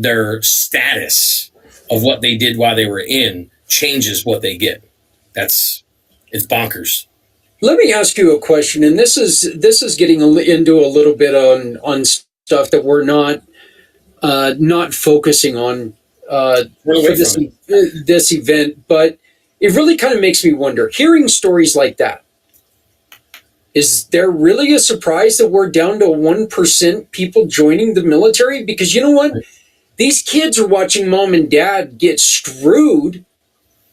their status of what they did while they were in changes what they get. It's bonkers. Let me ask you a question, and this is getting into a little bit on stuff that we're not focusing on Run for away from it. this event, but it really kind of makes me wonder. Hearing stories like that, is there really a surprise that we're down to 1% people joining the military? Because you know what? These kids are watching mom and dad get screwed,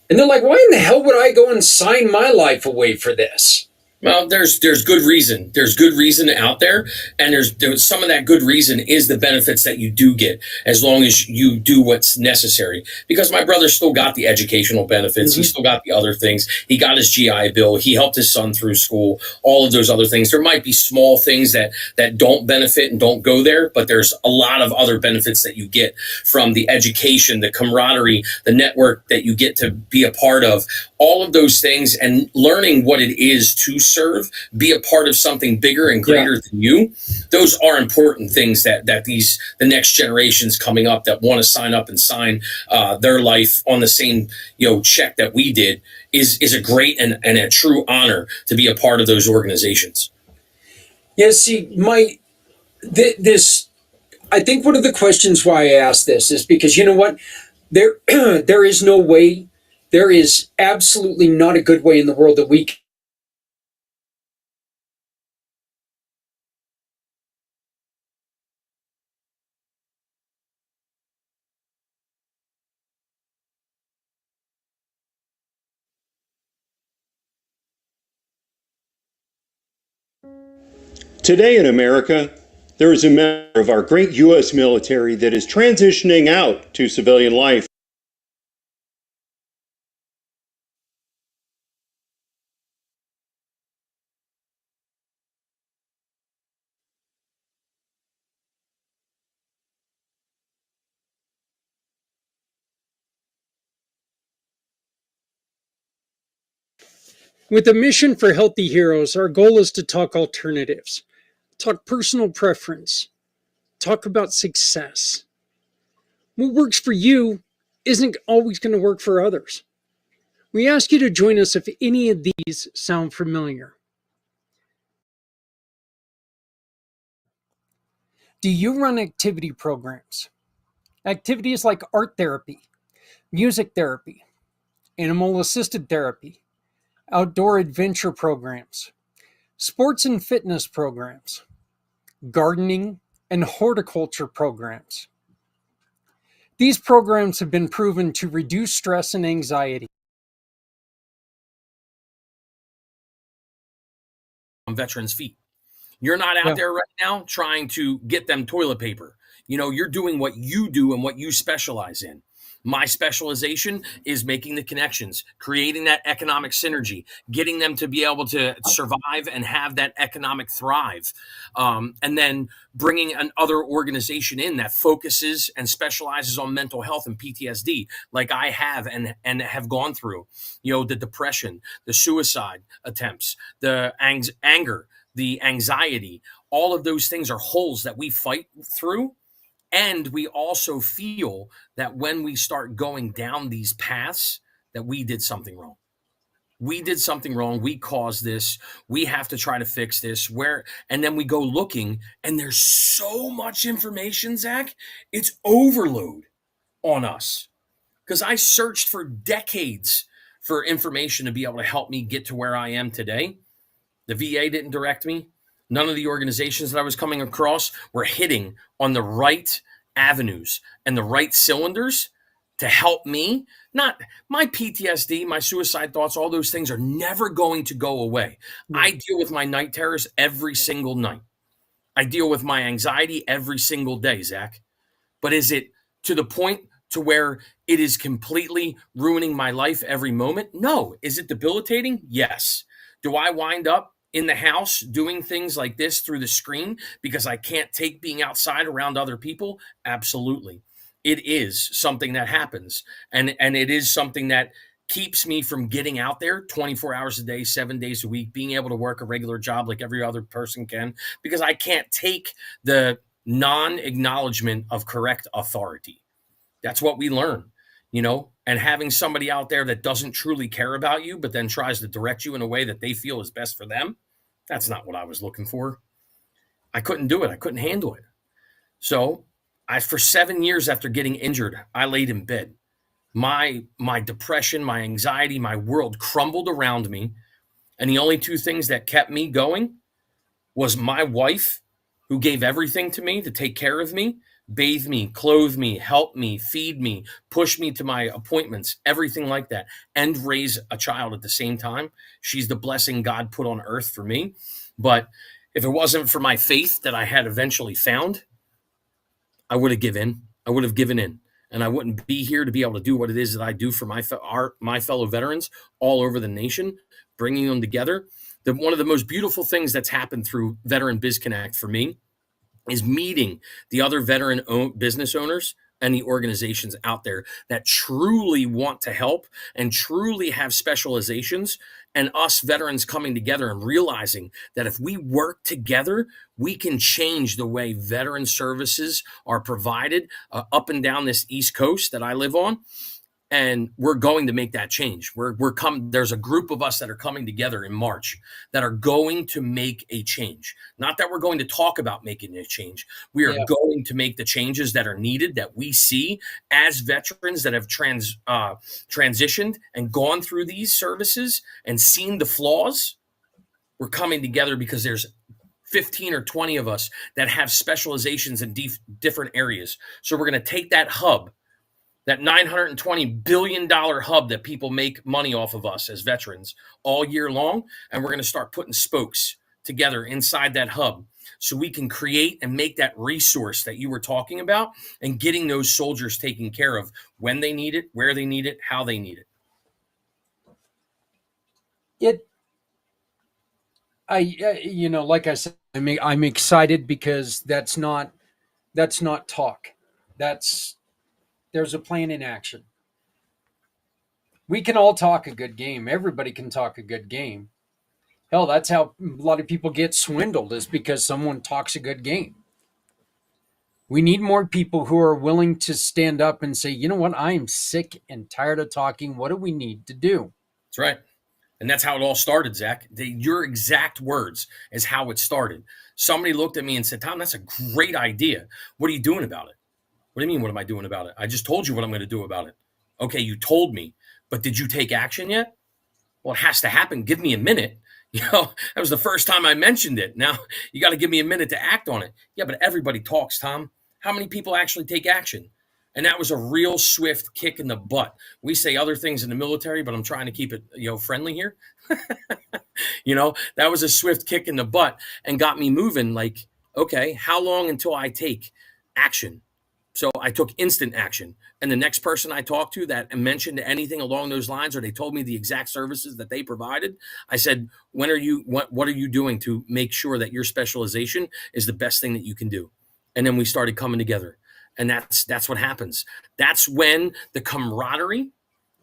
and they're like, why in the hell would I go and sign my life away for this? Well, there's good reason. There's good reason out there, and there's some of that good reason is the benefits that you do get as long as you do what's necessary. Because my brother still got the educational benefits, he still got the other things. He got his GI Bill, he helped his son through school, all of those other things. There might be small things that don't benefit and don't go there, but there's a lot of other benefits that you get from the education, the camaraderie, the network that you get to be a part of. All of those things, and learning what it is to serve, be a part of something bigger and greater than you. Those are important things that the next generations coming up that want to sign up and sign their life on the same check that we did is a great and a true honor to be a part of those organizations. Yeah, see, this I think one of the questions why I asked this is because you know what, there is no way. There is absolutely not a good way in the world that we can. Today in America, there is a member of our great U.S. military that is transitioning out to civilian life. With a mission for Healthy Heroes, our goal is to talk alternatives, talk personal preference, talk about success. What works for you isn't always going to work for others. We ask you to join us if any of these sound familiar. Do you run activity programs? Activities like art therapy, music therapy, animal assisted therapy, outdoor adventure programs, sports and fitness programs, gardening, and horticulture programs. These programs have been proven to reduce stress and anxiety. On veterans' feet. You're not out there right now trying to get them toilet paper. You're doing what you do and what you specialize in. My specialization is making the connections, creating that economic synergy, getting them to be able to survive and have that economic thrive. And then bringing another organization in that focuses and specializes on mental health and PTSD, like I have and have gone through, the depression, the suicide attempts, the anger, the anxiety. All of those things are holes that we fight through. And we also feel that when we start going down these paths, that we did something wrong. We did something wrong. We caused this. We have to try to fix this. And then we go looking, and there's so much information, Zach. It's overload on us. Because I searched for decades for information to be able to help me get to where I am today. The VA didn't direct me. None of the organizations that I was coming across were hitting on the right avenues and the right cylinders to help me. Not my PTSD, my suicide thoughts, all those things are never going to go away. I deal with my night terrors every single night. I deal with my anxiety every single day, Zach. But is it to the point to where it is completely ruining my life every moment? No. Is it debilitating? Yes. Do I wind up in the house doing things like this through the screen because I can't take being outside around other people? Absolutely. It is something that happens. And it is something that keeps me from getting out there 24 hours a day, 7 days a week, being able to work a regular job like every other person can, because I can't take the non-acknowledgement of correct authority. That's what we learn, and having somebody out there that doesn't truly care about you, but then tries to direct you in a way that they feel is best for them. That's not what I was looking for. I couldn't do it. I couldn't handle it. So for 7 years after getting injured, I laid in bed. My depression, my anxiety, my world crumbled around me. And the only two things that kept me going was my wife, who gave everything to me to take care of me, bathe me, clothe me, help me, feed me, push me to my appointments, everything like that, and raise a child at the same time. She's the blessing God put on earth for me. But if it wasn't for my faith that I had eventually found, I would have given in. I would have given in. And I wouldn't be here to be able to do what it is that I do for my fellow veterans all over the nation, bringing them together. One of the most beautiful things that's happened through Veteran Biz Connect for me is meeting the other veteran business owners and the organizations out there that truly want to help and truly have specializations, and us veterans coming together and realizing that if we work together, we can change the way veteran services are provided up and down this East Coast that I live on. And we're going to make that change. There's a group of us that are coming together in March that are going to make a change. Not that we're going to talk about making a change. We are going to make the changes that are needed, that we see as veterans that have transitioned and gone through these services and seen the flaws. We're coming together because there's 15 or 20 of us that have specializations in different areas. So we're going to take that hub, that $920 billion hub that people make money off of us as veterans all year long, and we're going to start putting spokes together inside that hub so we can create and make that resource that you were talking about, and getting those soldiers taken care of when they need it, where they need it, how they need it. Like I said, I'm excited because that's not talk. There's a plan in action. We can all talk a good game. Everybody can talk a good game. Hell, that's how a lot of people get swindled, is because someone talks a good game. We need more people who are willing to stand up and say, you know what, I am sick and tired of talking. What do we need to do? That's right. And that's how it all started, Zach. Your exact words is how it started. Somebody looked at me and said, Tom, that's a great idea. What are you doing about it? What do you mean, what am I doing about it? I just told you what I'm going to do about it. Okay, you told me, but did you take action yet? Well, it has to happen. Give me a minute. That was the first time I mentioned it. Now, you got to give me a minute to act on it. Yeah, but everybody talks, Tom. How many people actually take action? And that was a real swift kick in the butt. We say other things in the military, but I'm trying to keep it, friendly here. That was a swift kick in the butt and got me moving. Like, okay, how long until I take action? So I took instant action. And the next person I talked to that mentioned anything along those lines, or they told me the exact services that they provided, I said, what are you doing to make sure that your specialization is the best thing that you can do? And then we started coming together. And that's what happens. That's when the camaraderie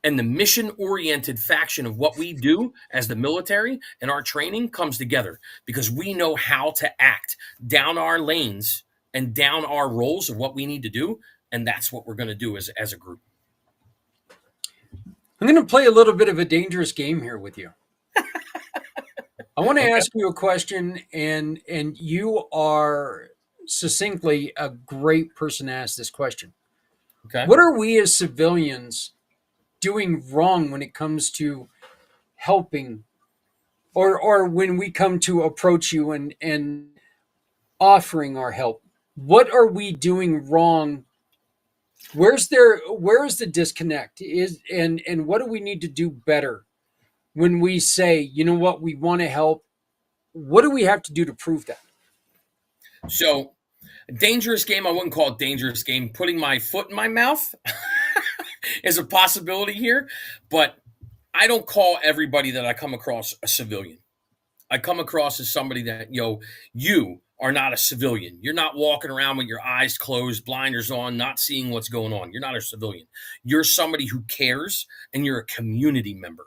and the mission-oriented faction of what we do as the military and our training comes together, because we know how to act down our lanes and down our roles of what we need to do. And that's what we're going to do as a group. I'm going to play a little bit of a dangerous game here with you. I want to ask you a question, and you are succinctly a great person to ask this question. Okay. What are we as civilians doing wrong when it comes to helping, or when we come to approach you and offering our help? What are we doing wrong? Where is the disconnect? And what do we need to do better when we say, you know what, we want to help? What do we have to do to prove that? So, a dangerous game, I wouldn't call it dangerous game. Putting my foot in my mouth is a possibility here, but I don't call everybody that I come across a civilian. I come across as somebody that, you are not a civilian. You're not walking around with your eyes closed, blinders on, not seeing what's going on. You're not a civilian. You're somebody who cares, and you're a community member.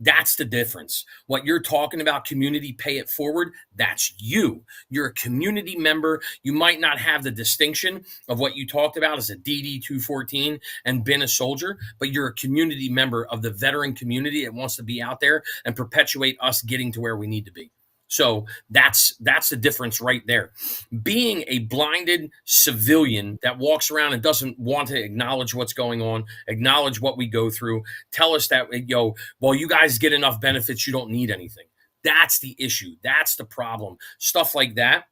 That's the difference. What you're talking about, community pay it forward, that's you. You're a community member. You might not have the distinction of what you talked about as a DD 214 and been a soldier, but you're a community member of the veteran community that wants to be out there and perpetuate us getting to where we need to be. So that's the difference right there. Being a blinded civilian that walks around and doesn't want to acknowledge what's going on, acknowledge what we go through, tell us that, well, you guys get enough benefits, you don't need anything. That's the issue. That's the problem. Stuff like that.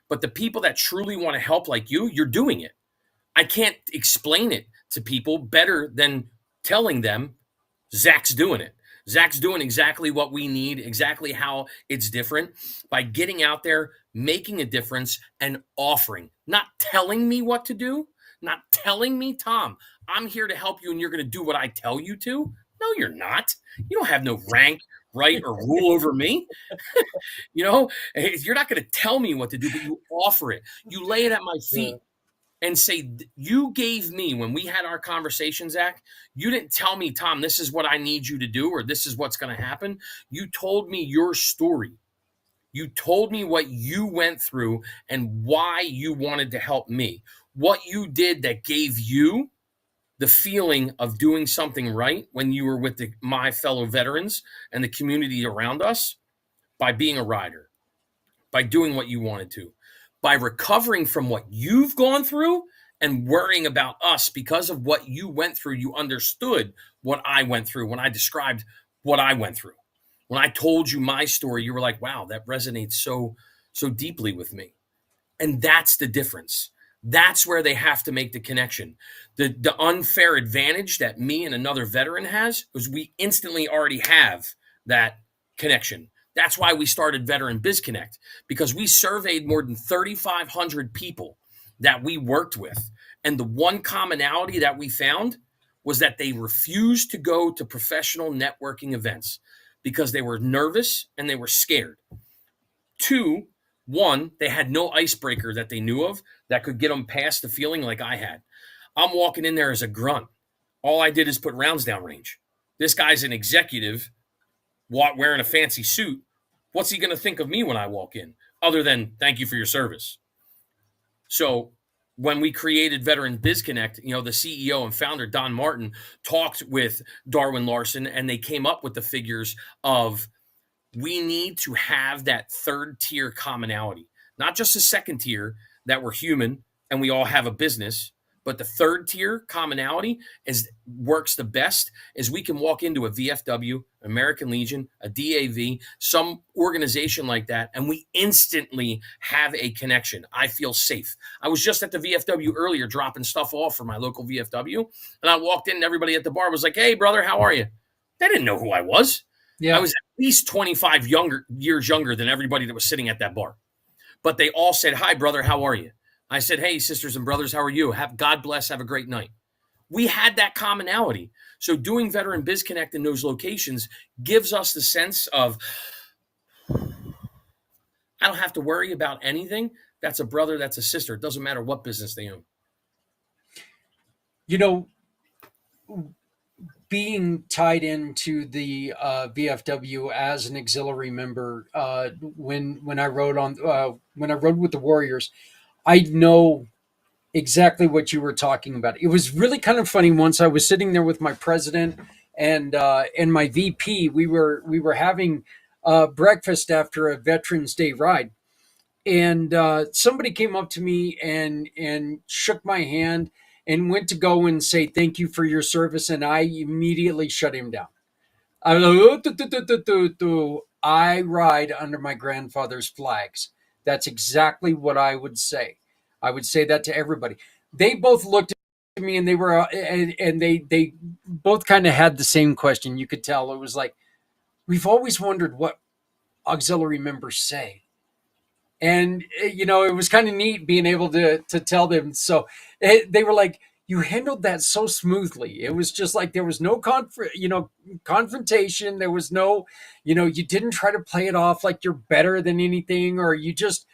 But the people that truly want to help like you're doing it. I can't explain it to people better than telling them Zach's doing it. Zach's doing exactly what we need, exactly how it's different by getting out there, making a difference, and offering, not telling me what to do, not telling me, Tom, I'm here to help you and you're going to do what I tell you to. No, you're not. You don't have no rank, right, or rule over me. You're not going to tell me what to do, but you offer it. You lay it at my feet. And say, you gave me, when we had our conversation, Zach, you didn't tell me, Tom, this is what I need you to do, or this is what's going to happen. You told me your story. You told me what you went through and why you wanted to help me. What you did that gave you the feeling of doing something right when you were with my fellow veterans and the community around us by being a rider, by doing what you wanted to, by recovering from what you've gone through and worrying about us because of what you went through. You understood what I went through when I described what I went through. When I told you my story, you were like, wow, that resonates so deeply with me. And that's the difference. That's where they have to make the connection. The unfair advantage that me and another veteran has is we instantly already have that connection. That's why we started Veteran Biz Connect, because we surveyed more than 3,500 people that we worked with. And the one commonality that we found was that they refused to go to professional networking events because they were nervous and they were scared. 2, 1, they had no icebreaker that they knew of that could get them past the feeling like I had. I'm walking in there as a grunt. All I did is put rounds down range. This guy's an executive wearing a fancy suit. What's he going to think of me when I walk in other than thank you for your service? So when we created Veteran Biz Connect, the CEO and founder, Don Martin, talked with Darwin Larson, and they came up with the figures of we need to have that third tier commonality, not just a second tier that we're human and we all have a business, but the third tier commonality works the best is we can walk into a VFW, American Legion, a DAV, some organization like that, and we instantly have a connection. I feel safe. I was just at the VFW earlier dropping stuff off for my local VFW, and I walked in and everybody at the bar was like, hey, brother, how are you? They didn't know who I was. Yeah. I was at least 25 years younger than everybody that was sitting at that bar. But they all said, hi, brother, how are you? I said, hey, sisters and brothers, how are you? God bless. Have a great night. We had that commonality. So doing Veteran Biz Connect in those locations gives us the sense of, I don't have to worry about anything. That's a brother. That's a sister. It doesn't matter what business they own. Being tied into the VFW as an auxiliary member, when I rode with the Warriors, I know exactly what you were talking about. It was really kind of funny. Once I was sitting there with my president and my VP, we were having breakfast after a Veterans Day ride, and somebody came up to me and shook my hand and went to go and say thank you for your service, and I immediately shut him down. I was like, I ride under my grandfather's flags. That's exactly what I would say. I would say that to everybody. They both looked at me and they were and they both kind of had the same question. You could tell it was like, we've always wondered what auxiliary members say. And it was kind of neat being able to tell them. So they were like, you handled that so smoothly. It was just like there was no confrontation. There was no, you didn't try to play it off like you're better than anything, or you just,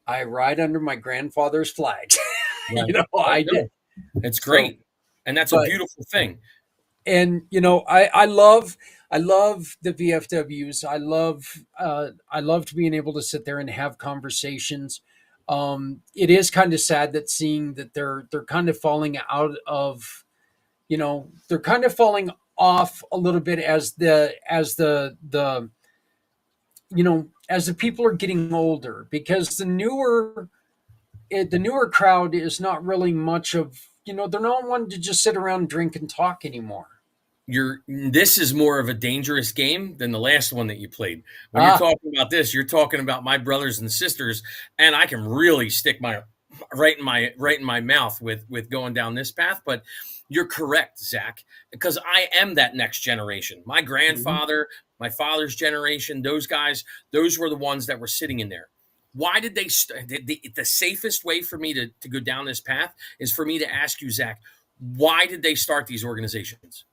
I ride under my grandfather's flags. Right. I did. It's great. So, and that's a beautiful thing. And, I love I love the VFWs. I loved being able to sit there and have conversations. It is kind of sad that seeing that they're kind of falling out of, they're kind of falling off a little bit as the people are getting older, because the newer crowd is not really much of, they're not wanting to just sit around, drink, and talk anymore. This is more of a dangerous game than the last one that you played. When you're Ah, talking about this, you're talking about my brothers and sisters, and I can really stick my right in my mouth with going down this path. But you're correct, Zach, because I am that next generation. My mhm. grandfather, my father's generation, those guys, those were the ones that were sitting in there. Why did they? The safest way for me to go down this path is for me to ask you, Zach, why did they start these organizations?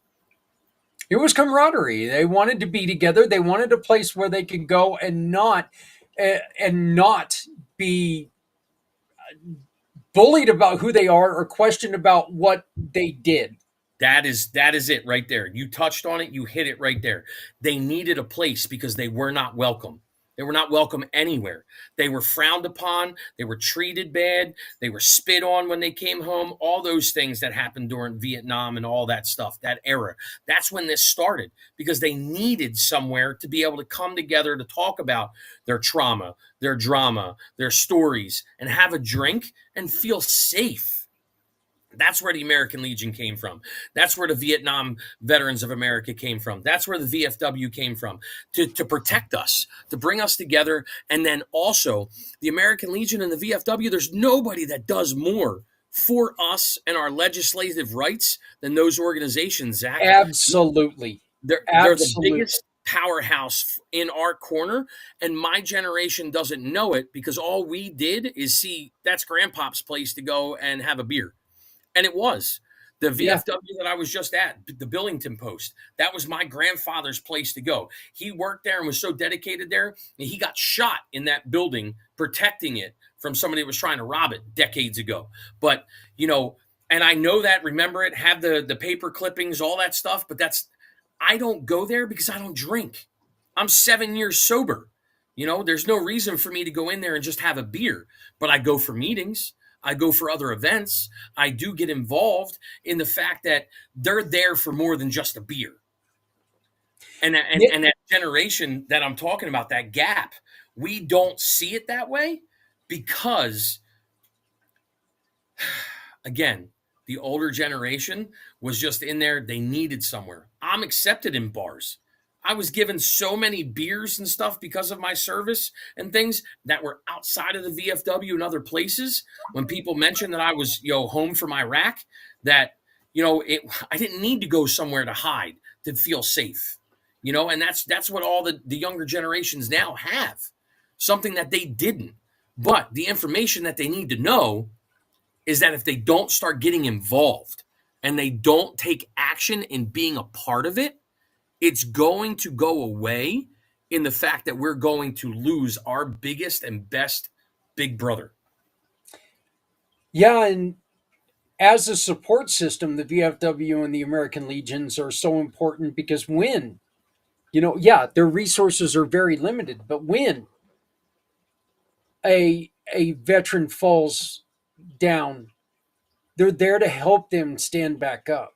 It was camaraderie. They wanted to be together. They wanted a place where they could go and not be bullied about who they are or questioned about what they did. That is it right there. You touched on it. You hit it right there. They needed a place because they were not welcome. They were not welcome anywhere. They were frowned upon. They were treated bad. They were spit on when they came home. All those things that happened during Vietnam and all that stuff, that era. That's when this started because they needed somewhere to be able to come together to talk about their trauma, their drama, their stories, and have a drink and feel safe. That's where the American Legion came from. That's where the Vietnam Veterans of America came from. That's where the VFW came from to protect us, to bring us together. And then also, the American Legion and the VFW, there's nobody that does more for us and our legislative rights than those organizations, Zach. Absolutely. They're the Absolutely. biggest powerhouse in our corner, and my generation doesn't know it because all we did is see that's grandpop's place to go and have a beer. And it was. The Yeah. VFW that I was just at, the Billington Post, that was my grandfather's place to go. He worked there and was so dedicated there. And he got shot in that building protecting it from somebody that was trying to rob it decades ago. But, and I know that, remember it, have the paper clippings, all that stuff. But I don't go there because I don't drink. I'm 7 years sober. There's no reason for me to go in there and just have a beer. But I go for meetings. I go for other events. I do get involved in the fact that they're there for more than just a beer. And that, and, Yeah. and that generation that I'm talking about, that gap, we don't see it that way because, again, the older generation was just in there. They needed somewhere. I'm accepted in bars. I was given so many beers and stuff because of my service and things that were outside of the VFW and other places. When people mentioned that I was, home from Iraq, that, I didn't need to go somewhere to hide to feel safe, and that's what all the younger generations now have, something that they didn't. But the information that they need to know is that if they don't start getting involved and they don't take action in being a part of it, it's going to go away in the fact that we're going to lose our biggest and best big brother. Yeah. And as a support system, the VFW and the American Legions are so important because yeah, their resources are very limited, but when a veteran falls down, they're there to help them stand back up.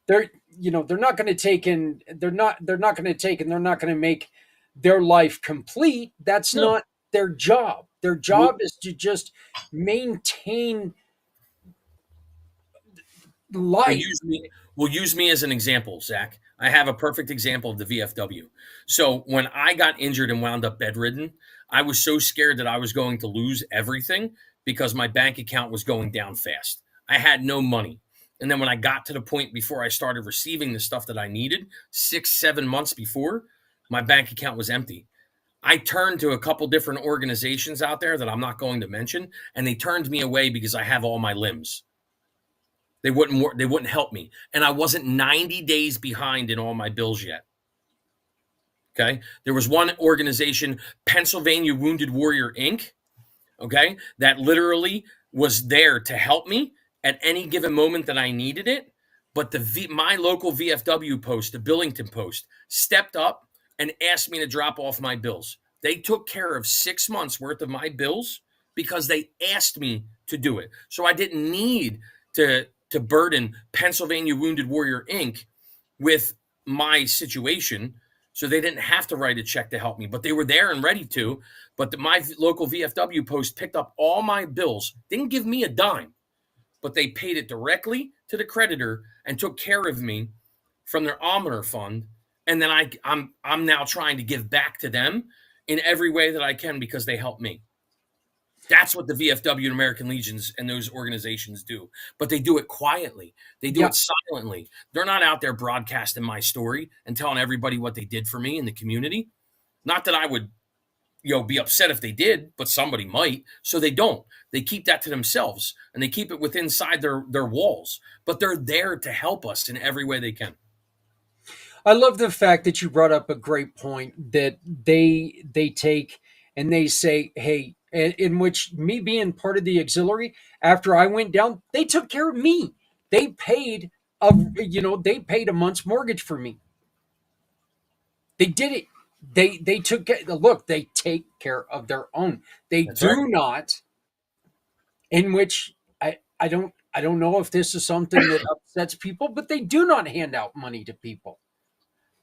They're not going to take in they're not going to take and they're not going to make their life complete. That's No, not their job. Their we'll, job is to just maintain we'll life. use me. We'll use me as an example, Zach. I have a perfect example of the VFW. So when I got injured and wound up bedridden, I was so scared that I was going to lose everything because my bank account was going down fast. I had no money. And then when I got to the point before I started receiving the stuff that I needed, 6, 7 months before, my bank account was empty. I turned to a couple different organizations out there that I'm not going to mention, and they turned me away because I have all my limbs. They wouldn't help me. And I wasn't 90 days behind in all my bills yet. Okay. There was one organization, Pennsylvania Wounded Warrior Inc., okay, that literally was there to help me at any given moment that I needed it. But my local VFW post, the Billington post, stepped up and asked me to drop off my bills. They took care of 6 months worth of my bills because they asked me to do it. So I didn't need to burden Pennsylvania Wounded Warrior Inc. with my situation. So they didn't have to write a check to help me, but they were there and ready to. But my local VFW post picked up all my bills, didn't give me a dime, but they paid it directly to the creditor and took care of me from their almoner fund. And then I'm now trying to give back to them in every way that I can because they helped me. That's what the VFW and American Legions and those organizations do. But they do it quietly. They do it silently. They're not out there broadcasting my story and telling everybody what they did for me in the community. Not that I would, be upset if they did, but somebody might. So they don't. They keep that to themselves and they keep it within inside their walls. But they're there to help us in every way they can. I love the fact that you brought up a great point that they take and they say, hey, in which me being part of the auxiliary, after I went down, they took care of me. They paid they paid a month's mortgage for me. They did it. They took look, they take care of their own. They That's do right. not, in which I don't know if this is something that upsets people, but they do not hand out money to people.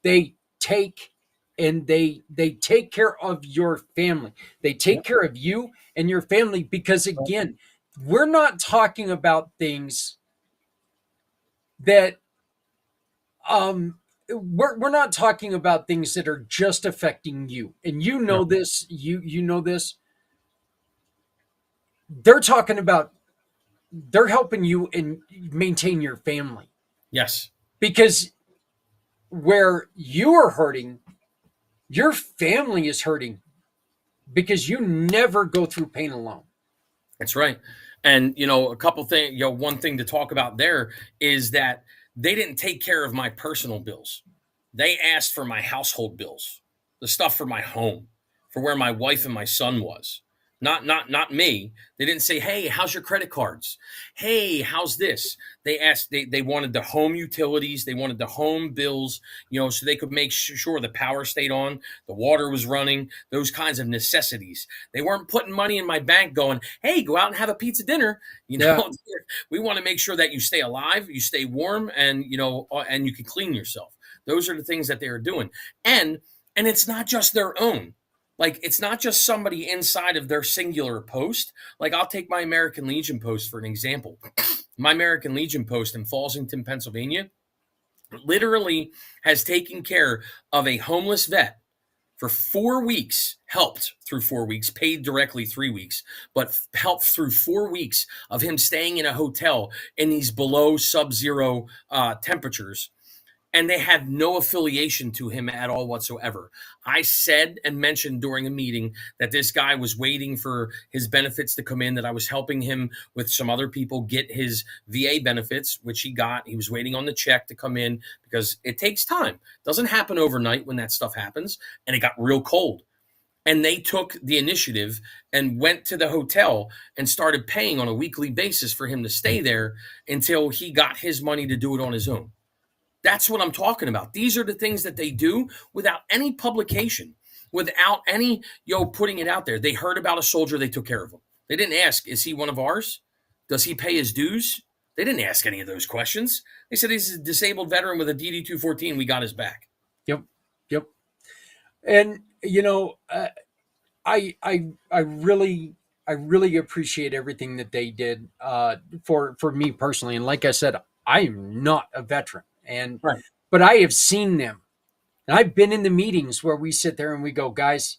They take they take care of your family. They take care of you and your family because again, we're not talking about things that we're not talking about things that are just affecting you. And you know this, you know this. They're talking about they're helping you and maintain your family. Yes. Because where you are hurting, your family is hurting because you never go through pain alone. That's right. And, a couple things, one thing to talk about there is that they didn't take care of my personal bills. They asked for my household bills, the stuff for my home, for where my wife and my son was. Not me. They didn't say, "Hey, how's your credit cards? Hey, how's this?" They asked. They wanted the home utilities. They wanted the home bills. So they could make sure the power stayed on, the water was running, those kinds of necessities. They weren't putting money in my bank, going, "Hey, go out and have a pizza dinner." We want to make sure that you stay alive, you stay warm, and and you can clean yourself. Those are the things that they are doing, and it's not just their own. Like, it's not just somebody inside of their singular post. Like, I'll take my American Legion post for an example. My American Legion post in Fallsington, Pennsylvania, literally has taken care of a homeless vet for 4 weeks, helped through 4 weeks, paid directly 3 weeks, but helped through 4 weeks of him staying in a hotel in these below sub-zero temperatures. And they had no affiliation to him at all whatsoever. I said and mentioned during a meeting that this guy was waiting for his benefits to come in, that I was helping him with some other people get his VA benefits, which he got. He was waiting on the check to come in because it takes time. It doesn't happen overnight when that stuff happens. And it got real cold. And they took the initiative and went to the hotel and started paying on a weekly basis for him to stay there until he got his money to do it on his own. That's what I'm talking about. These are the things that they do without any publication, without any, putting it out there. They heard about a soldier, they took care of him. They didn't ask, is he one of ours? Does he pay his dues? They didn't ask any of those questions. They said he's a disabled veteran with a DD-214. We got his back. Yep. And I really appreciate everything that they did for me personally. And like I said, I am not a veteran. But I have seen them, and I've been in the meetings where we sit there and we go, guys,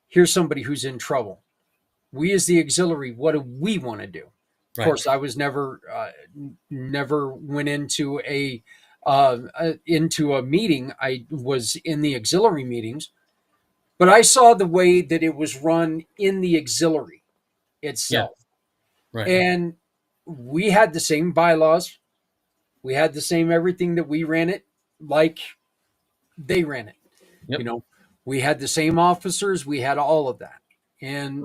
here's somebody who's in trouble. We as the auxiliary, what do we want to do? Of course, I was never went into a meeting. I was in the auxiliary meetings, but I saw the way that it was run in the auxiliary itself. Yeah. Right. And we had the same bylaws. We had the same everything that we ran it like they ran it. Yep. We had the same officers. We had all of that. And,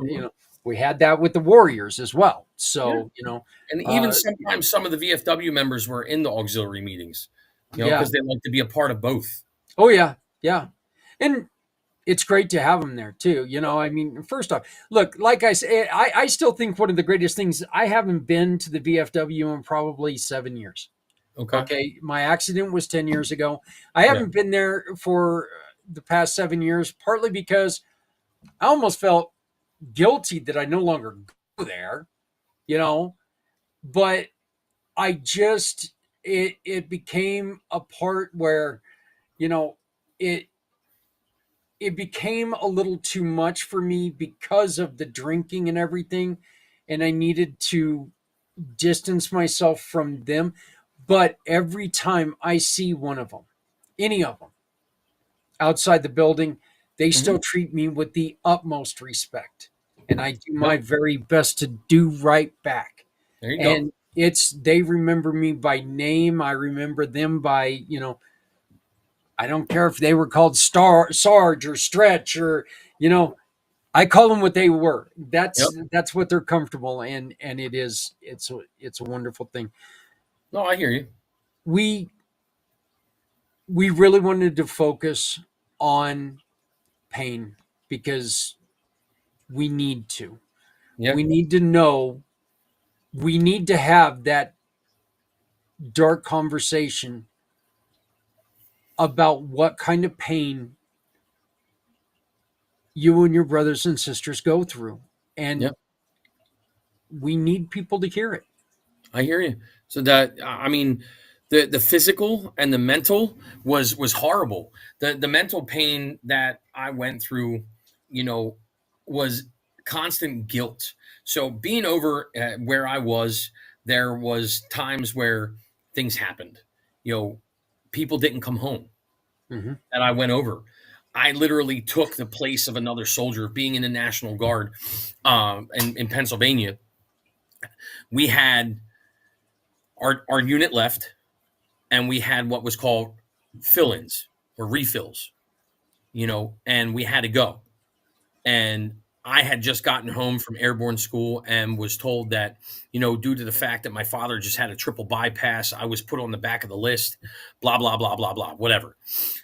we had that with the Warriors as well. Yeah. So, And even uh, sometimes some of the VFW members were in the auxiliary meetings, yeah. because they like to be a part of both. Oh, yeah. Yeah. And it's great to have them there too. I mean, first off, look, like I said, I still think one of the greatest things, I haven't been to the VFW in probably 7 years. Okay. Okay. My accident was 10 years ago. I Yeah. haven't been there for the past 7 years, partly because I almost felt guilty that I no longer go there, you know, but I just, it became a part where, you know, it, it became a little too much for me because of the drinking and everything, and I needed to distance myself from them. But every time I see one of them, any of them, outside the building, they Mhm. still treat me with the utmost respect, and I do my Yep. very best to do right back. There you go. And they remember me by name. I remember them by, I don't care if they were called Sarge or Stretch, or, you know, I call them what they were. Yep. That's what they're comfortable in, and it's a wonderful thing. No, I hear you. We we really wanted to focus on pain because we need to. Yeah. We need to know. We need to have that dark conversation about what kind of pain you and your brothers and sisters go through, and Yep. we need people to hear it. I hear you. So that, I mean, the physical and the mental was horrible. The mental pain that I went through, you know, was constant guilt. So being over where I was, there was times where things happened. People didn't come home Hmm. that I went over. I literally took the place of another soldier being in the National Guard, in Pennsylvania. We had our unit left, and we had what was called fill-ins or refills, and we had to go. And I had just gotten home from airborne school and was told that, due to the fact that my father just had a triple bypass, I was put on the back of the list, blah, blah, blah, blah, blah, whatever.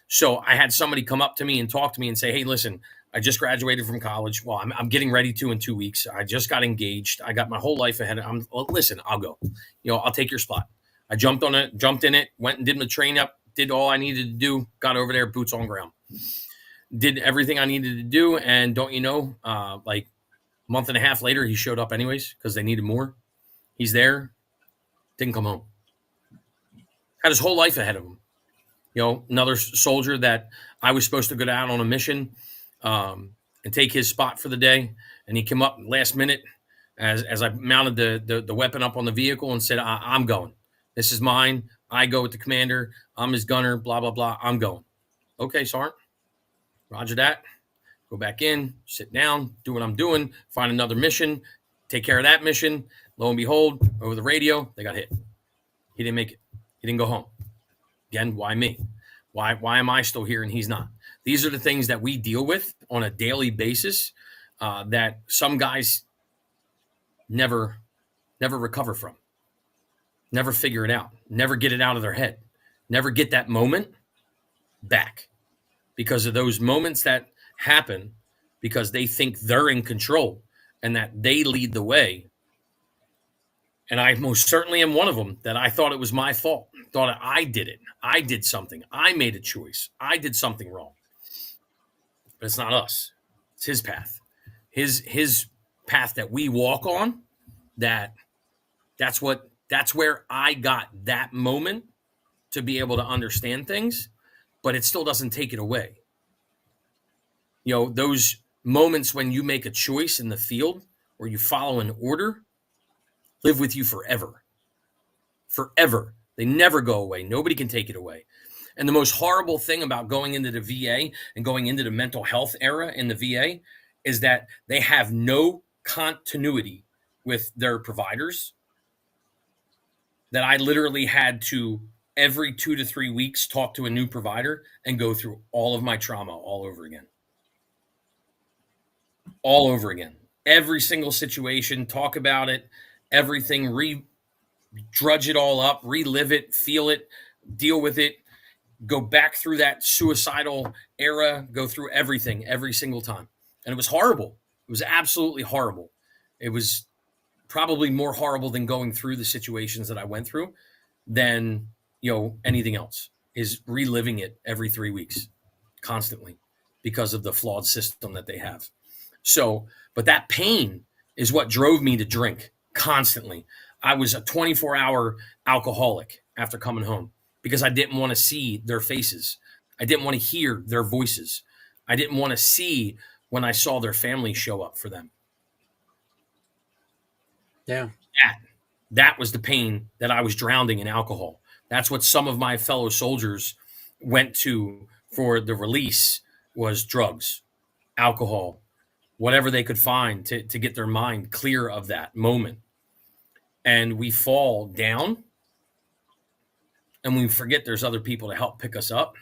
So I had somebody come up to me and talk to me and say, hey, listen, I just graduated from college. Well, I'm getting ready to in 2 weeks. I just got engaged. I got my whole life ahead. Listen, I'll go. I'll take your spot. I jumped on it, jumped in it, went and did my train up, did all I needed to do, got over there, boots on ground, did everything I needed to do. And don't you know, like a month and a half later, he showed up anyways because they needed more. He's there, didn't come home. Had his whole life ahead of him. Another soldier that I was supposed to go out on a mission, and take his spot for the day. And he came up last minute as I mounted the weapon up on the vehicle and said, I'm going. This is mine. I go with the commander. I'm his gunner, blah, blah, blah. I'm going. Okay, Sergeant. Roger that. Go back in, sit down, do what I'm doing, find another mission, take care of that mission. Lo and behold, over the radio, they got hit. He didn't make it. He didn't go home. Again, why me? Why am I still here and he's not? These are the things that we deal with on a daily basis, that some guys never recover from, never figure it out, never get it out of their head, never get that moment back because of those moments that happen because they think they're in control and that they lead the way. And I most certainly am one of them that I thought it was my fault, thought I did it. I did something. I made a choice. I did something wrong. But it's not us. It's his path. His path that we walk on, that's where I got that moment to be able to understand things, but it still doesn't take it away. Those moments when you make a choice in the field or you follow an order live with you forever. Forever. They never go away. Nobody can take it away. And the most horrible thing about going into the VA and going into the mental health era in the VA is that they have no continuity with their providers. That I literally had to, every 2 to 3 weeks, talk to a new provider and go through all of my trauma all over again. All over again. Every single situation, talk about it, everything, drudge it all up, relive it, feel it, deal with it, go back through that suicidal era, go through everything every single time. And it was horrible. It was absolutely horrible. It was probably more horrible than going through the situations that I went through than, anything else, is reliving it every 3 weeks constantly because of the flawed system that they have. So, but that pain is what drove me to drink constantly. I was a 24-hour alcoholic after coming home because I didn't want to see their faces. I didn't want to hear their voices. I didn't want to see when I saw their family show up for them. Yeah. That was the pain that I was drowning in alcohol. That's what some of my fellow soldiers went to for the release, was drugs, alcohol, whatever they could find to get their mind clear of that moment. And we fall down and we forget there's other people to help pick us up.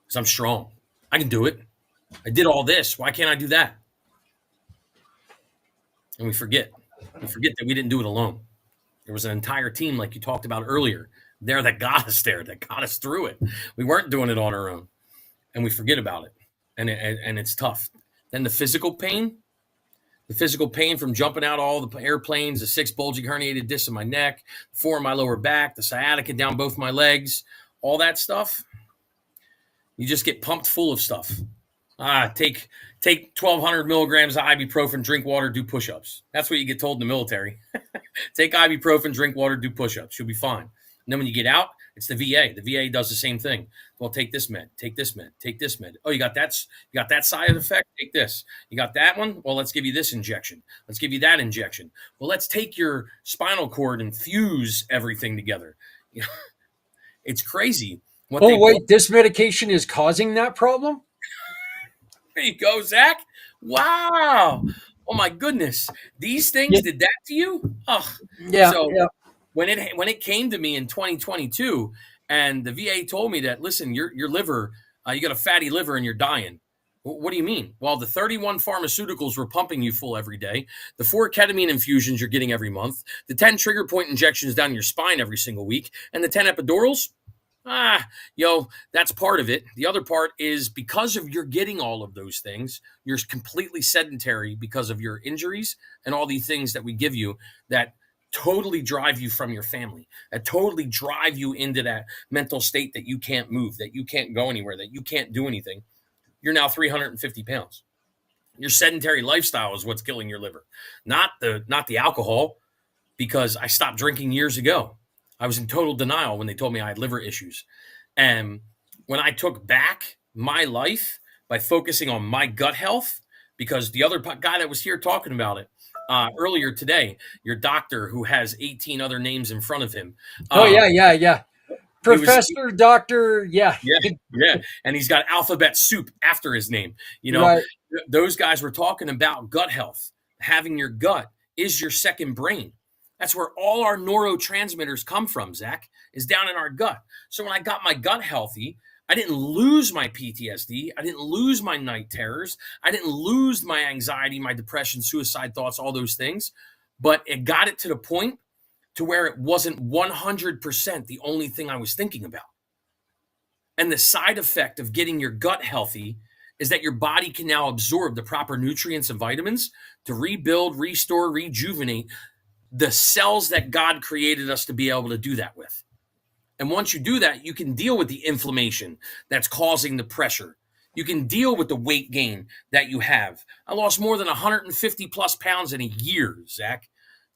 Because I'm strong. I can do it. I did all this. Why can't I do that? And we forget. We forget that we didn't do it alone. There was an entire team, like you talked about earlier, there that got us there, that got us through it. We weren't doing it on our own. And we forget about it. And it's tough. Then the physical pain from jumping out all the airplanes, the 6 bulging herniated discs in my neck, 4 in my lower back, the sciatica down both my legs, all that stuff. You just get pumped full of stuff. Take 1,200 milligrams of ibuprofen, drink water, do push-ups. That's what you get told in the military. Take ibuprofen, drink water, do push-ups. You'll be fine. And then when you get out, it's the VA. The VA does the same thing. Well, take this med, take this med, take this med. Oh, you got that side effect? Take this. You got that one? Well, let's give you this injection. Let's give you that injection. Well, let's take your spinal cord and fuse everything together. It's crazy. This medication is causing that problem? There you go, Zach. Wow. Oh my goodness. These things did that to you? Oh, yeah. So when it came to me in 2022, and the VA told me that, listen, your liver, you got a fatty liver and you're dying. What do you mean? Well, the 31 pharmaceuticals were pumping you full every day, the 4 ketamine infusions you're getting every month, the 10 trigger point injections down your spine every single week, and the 10 epidurals. That's part of it. The other part is because of you're getting all of those things, you're completely sedentary because of your injuries and all these things that we give you that totally drive you from your family, that totally drive you into that mental state that you can't move, that you can't go anywhere, that you can't do anything. You're now 350 pounds. Your sedentary lifestyle is what's killing your liver, not the alcohol, because I stopped drinking years ago. I was in total denial when they told me I had liver issues. And when I took back my life by focusing on my gut health, because the other guy that was here talking about it earlier today, your doctor who has 18 other names in front of him. Yeah. Professor, doctor, yeah. And he's got alphabet soup after his name. Right. Those guys were talking about gut health. Having your gut is your second brain. That's where all our neurotransmitters come from, Zach, is down in our gut. So when I got my gut healthy, I didn't lose my PTSD. I didn't lose my night terrors. I didn't lose my anxiety, my depression, suicide thoughts, all those things. But it got it to the point to where it wasn't 100% the only thing I was thinking about. And the side effect of getting your gut healthy is that your body can now absorb the proper nutrients and vitamins to rebuild, restore, rejuvenate the cells that God created us to be able to do that with. And once you do that, you can deal with the inflammation that's causing the pressure. You can deal with the weight gain that you have. I lost more than 150 plus pounds in a year, Zach,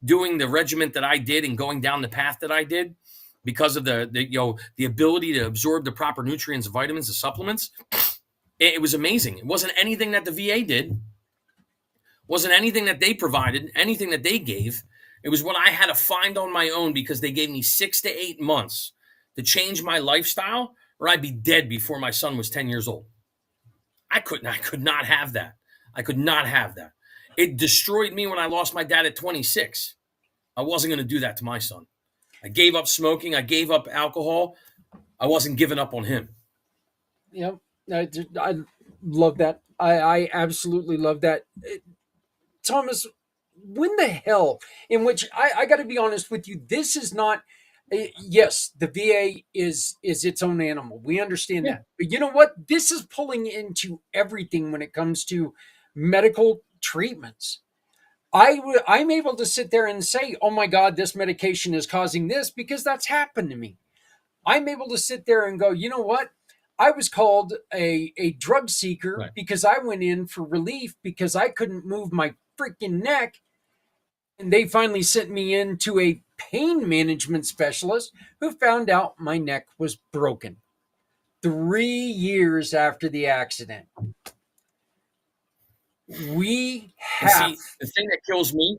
doing the regimen that I did and going down the path that I did because of the ability to absorb the proper nutrients, vitamins, the supplements. It was amazing. It wasn't anything that the VA did. It wasn't anything that they provided, anything that they gave. It was what I had to find on my own because they gave me 6 to 8 months to change my lifestyle or I'd be dead before my son was 10 years old. I could not have that. I could not have that. It destroyed me when I lost my dad at 26. I wasn't going to do that to my son. I gave up smoking. I gave up alcohol. I wasn't giving up on him. Yep. I love that. I absolutely love that. Thomas, when the hell, in which I got to be honest with you, this is not. Yes, the VA is its own animal. We understand Yeah. that, but you know what? This is pulling into everything when it comes to medical treatments. I'm able to sit there and say, "Oh my God, this medication is causing this," because that's happened to me. I'm able to sit there and go, "You know what? I was called a drug seeker Right. because I went in for relief because I couldn't move my freaking neck." And they finally sent me into a pain management specialist who found out my neck was broken 3 years after the accident. We And have, see, the thing that kills me.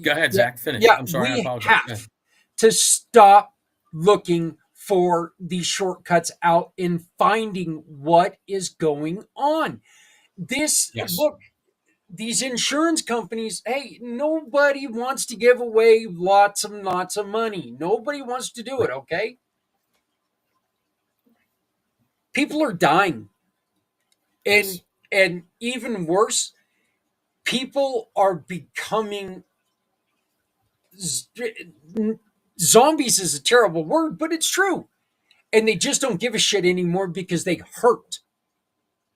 Go ahead, yeah, Zach. Finish. yeah, I'm sorry. I we apologize. Go ahead. have to stop looking for these shortcuts out and finding what is going on. This, Yes. look, these insurance companies, hey, nobody wants to give away lots and lots of money. Nobody wants to do it, Right. okay? People are dying. And Yes. and even worse, people are becoming zombies is a terrible word, but it's true. And they just don't give a shit anymore because they hurt.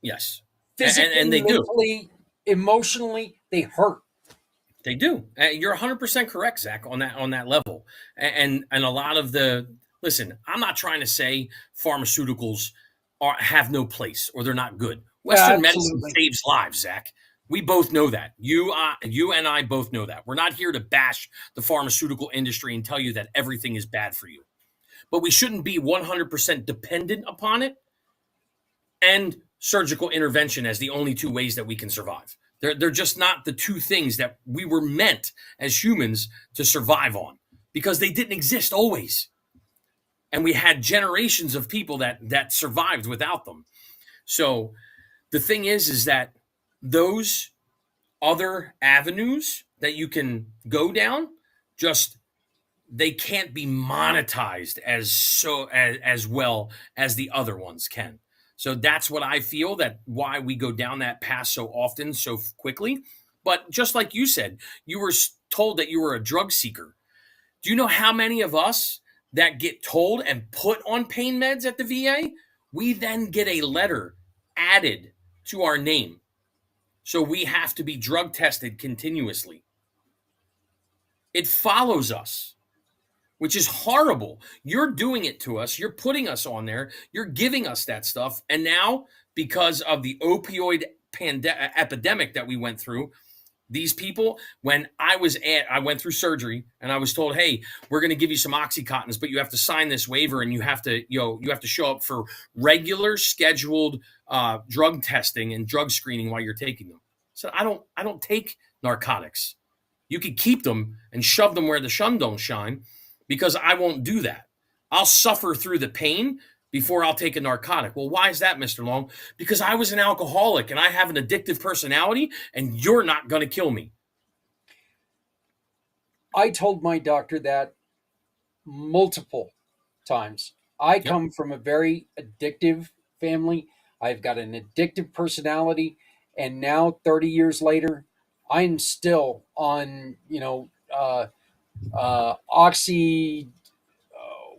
Yes. Physically, And they do. mentally, emotionally, they hurt. They do. You're 100% correct, Zach, on that level. And a lot of the listen. I'm not trying to say pharmaceuticals have no place or they're not good. Western medicine Absolutely. saves lives, Zach. We both know that. You and I both know that. We're not here to bash the pharmaceutical industry and tell you that everything is bad for you. But we shouldn't be 100% dependent upon it and surgical intervention as the only two ways that we can survive. They're just not the two things that we were meant as humans to survive on because they didn't exist always. And we had generations of people that survived without them. So the thing is that those other avenues that you can go down just they can't be monetized as well as the other ones can. So that's what I feel that why we go down that path so often, so quickly. But just like you said, you were told that you were a drug seeker. Do you know how many of us that get told and put on pain meds at the VA? We then get a letter added to our name. So we have to be drug tested continuously. It follows us, which is horrible. You're doing it to us. You're putting us on there. You're giving us that stuff. And now, because of the opioid epidemic that we went through, these people, when I went through surgery and I was told, hey, we're going to give you some Oxycontins, but you have to sign this waiver and you have to, you have to show up for regular scheduled drug testing and drug screening while you're taking them. So I don't take narcotics. You could keep them and shove them where the sun don't shine because I won't do that. I'll suffer through the pain before I'll take a narcotic. Well, why is that, Mr. Long? Because I was an alcoholic and I have an addictive personality and you're not going to kill me. I told my doctor that multiple times. I Yep. come from a very addictive family. I've got an addictive personality. And now, 30 years later, I'm still on, oxy,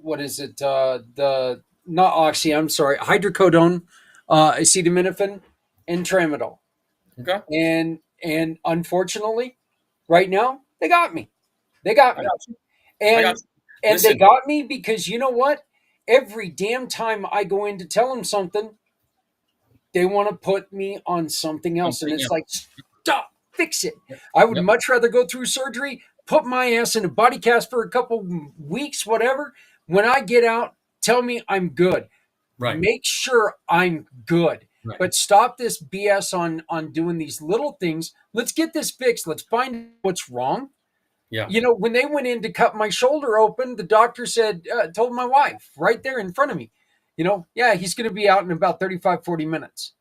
what is it? Not oxy, I'm sorry, hydrocodone, acetaminophen, and tramadol. Okay. And unfortunately, right now, they got me. They got I me. got you. I got And you. they Listen, got me because you know what? Every damn time I go in to tell them something, they want to put me on something else. And something it's else. like, stop, fix it. Yep. I would Yep. much rather go through surgery, put my ass in a body cast for a couple weeks, whatever. When I get out, tell me I'm good. Right. Make sure I'm good. Right. But stop this BS on doing these little things. Let's get this fixed. Let's find what's wrong. Yeah. You know, when they went in to cut my shoulder open, the doctor said, told my wife right there in front of me, yeah, he's going to be out in about 35, 40 minutes.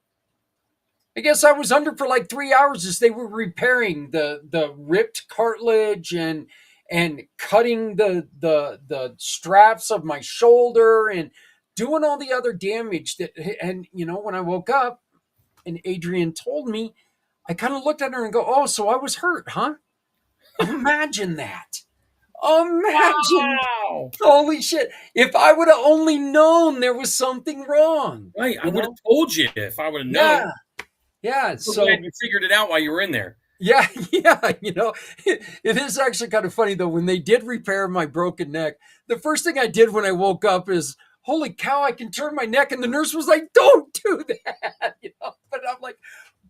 I guess I was under for like 3 hours as they were repairing the ripped cartilage and cutting the straps of my shoulder and doing all the other damage that. And when I woke up and Adrian told me, I kind of looked at her and go, "Oh, so I was hurt, huh?" Imagine that. Imagine. Wow. Holy shit. If I would have only known there was something wrong. Right. I You would have know? told you if I would have Yeah. known. Yeah. I'm so So glad you figured it out while you were in there. yeah, yeah, it is actually kind of funny though. When they did repair my broken neck, the first thing I did when I woke up is, holy cow, I can turn my neck. And the nurse was like, don't do that. But I'm like,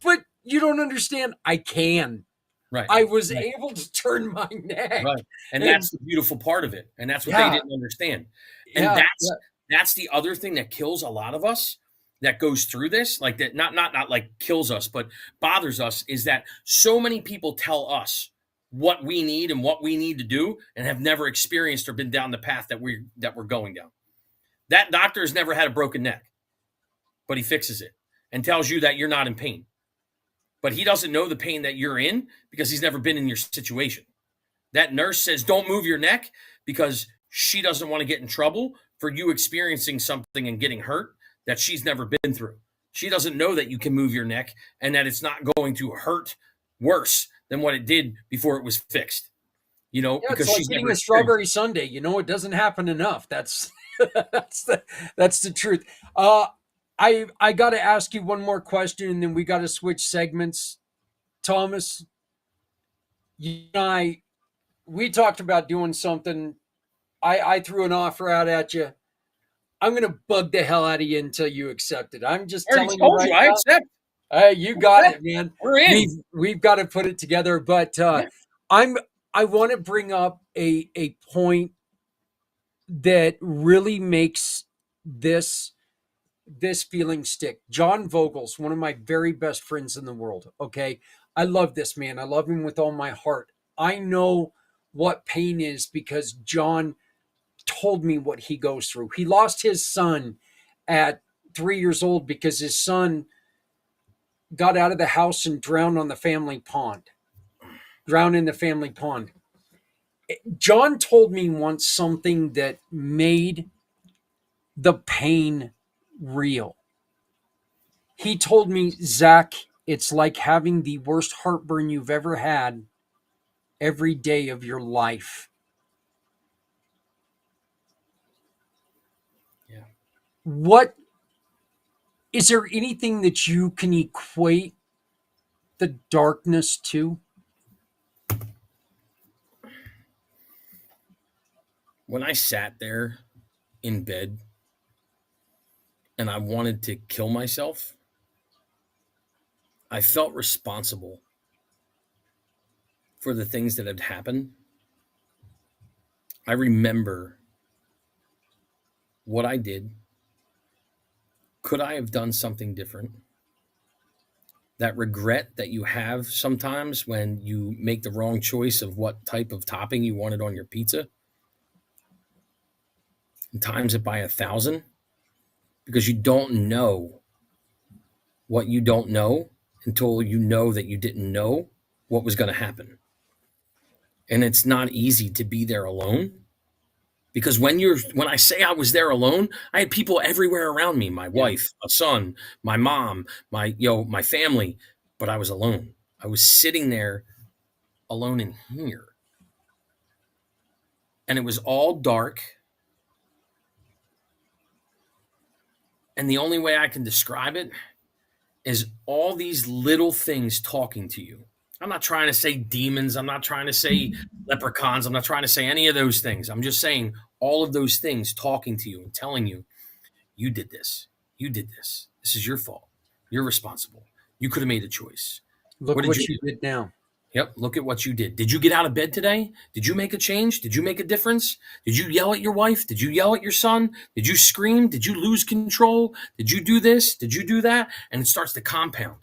but you don't understand. I can. Right. I was Right. able to turn my neck. Right. And And that's the beautiful part of it. And that's what they yeah, didn't understand. And yeah, that's the other thing that kills a lot of us that goes through this, like that not like kills us, but bothers us, is that so many people tell us what we need and what we need to do and have never experienced or been down the path that we're going down. That doctor has never had a broken neck, but he fixes it and tells you that you're not in pain. But he doesn't know the pain that you're in because he's never been in your situation. That nurse says, don't move your neck because she doesn't want to get in trouble for you experiencing something and getting hurt that she's never been through. She doesn't know that you can move your neck and that it's not going to hurt worse than what it did before it was fixed, yeah. It's because like she's eating never a experienced. strawberry sundae. It doesn't happen enough. That's that's the truth. I got to ask you one more question, and then we got to switch segments. Thomas, you and we talked about doing something. I threw an offer out at you. I'm going to bug the hell out of you until you accept it. I'm just I already telling you told right you, I now. accept. You got it, man. We're in. We've got to put it together. But Yeah. I want to bring up a point that really makes this feeling stick. John Vogel's one of my very best friends in the world. Okay. I love this man. I love him with all my heart. I know what pain is because John told me what he goes through. He lost his son at 3 years old because his son got out of the house and drowned in the family pond. John told me once something that made the pain real. He told me, Zach, it's like having the worst heartburn you've ever had every day of your life. Yeah. What is there anything that you can equate the darkness to? When I sat there in bed and I wanted to kill myself, I felt responsible for the things that had happened. I remember what I did. Could I have done something different? That regret that you have sometimes when you make the wrong choice of what type of topping you wanted on your pizza, and times it by 1,000, because you don't know what you don't know until you know that you didn't know what was going to happen. And it's not easy to be there alone, because when I say I was there alone, I had people everywhere around me, my wife, a son, my mom, my family, but I was alone. I was sitting there alone in here. And it was all dark. And the only way I can describe it is all these little things talking to you. I'm not trying to say demons. I'm not trying to say leprechauns. I'm not trying to say any of those things. I'm just saying all of those things talking to you and telling you, you did this. You did this. This is your fault. You're responsible. You could have made a choice. Look What what did you you do? did now. Yep. Look at what you did. Did you get out of bed today? Did you make a change? Did you make a difference? Did you yell at your wife? Did you yell at your son? Did you scream? Did you lose control? Did you do this? Did you do that? And it starts to compound.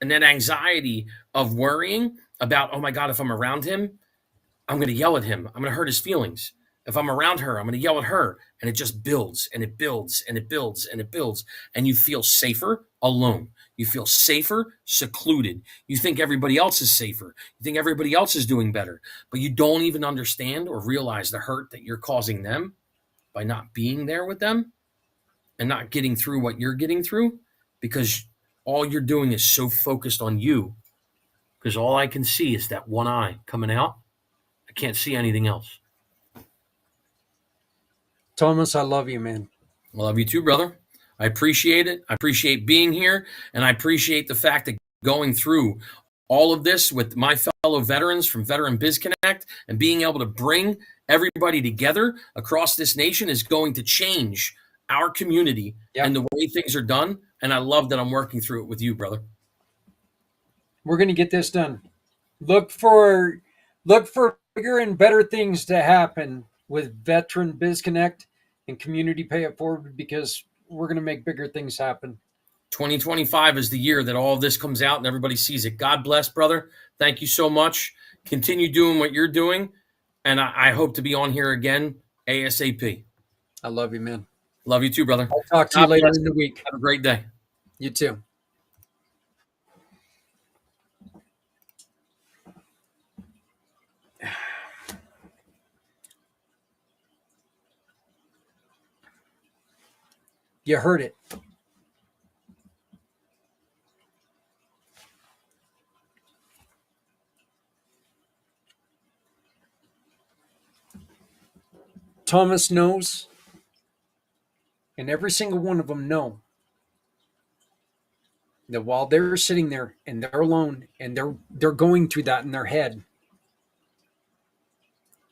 And that anxiety of worrying about, oh my God, if I'm around him, I'm going to yell at him. I'm going to hurt his feelings. If I'm around her, I'm going to yell at her. And it just builds and it builds and it builds and it builds. And you feel safer alone. You feel safer, secluded. You think everybody else is safer. You think everybody else is doing better. But you don't even understand or realize the hurt that you're causing them by not being there with them and not getting through what you're getting through, because all you're doing is so focused on you because all I can see is that one eye coming out. I can't see anything else. Thomas, I love you, man. I love you too, brother. I appreciate it. I appreciate being here, and I appreciate the fact that going through all of this with my fellow veterans from Veteran Biz Connect and being able to bring everybody together across this nation is going to change our community and the way things are done. And I love that I'm working through it with you, brother. We're going to get this done. Look for bigger and better things to happen with Veteran Biz Connect and Community Pay It Forward, because we're going to make bigger things happen. 2025 is the year that all of this comes out and everybody sees it. God bless, brother. Thank you so much. Continue doing what you're doing. And I hope to be on here again ASAP. I love you, man. Love you too, brother. I'll talk to you later in the week. Have a great day. You too. You heard it. Thomas knows, and every single one of them know, that while they're sitting there and they're alone and they're going through that in their head,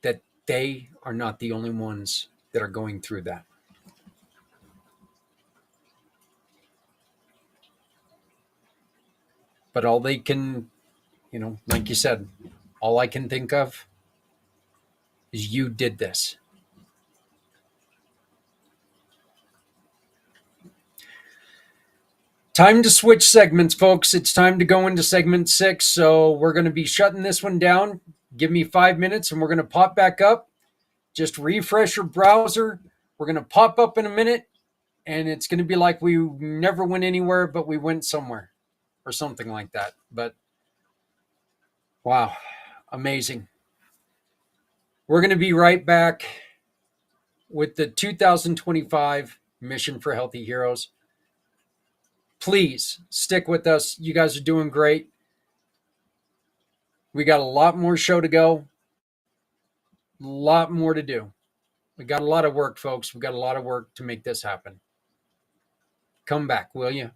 that they are not the only ones that are going through that. But all they can, like you said, all I can think of is you did this. Time to switch segments, folks. It's time to go into segment 6. So we're going to be shutting this one down. Give me 5 minutes and we're going to pop back up. Just refresh your browser. We're going to pop up in a minute and it's going to be like we never went anywhere, but we went somewhere or something like that. But wow, amazing. We're going to be right back with the 2025 Mission for Healthy Heroes. Please stick with us. You guys are doing great. We got a lot more show to go. A lot more to do. We got a lot of work, folks. We got a lot of work to make this happen. Come back, will you?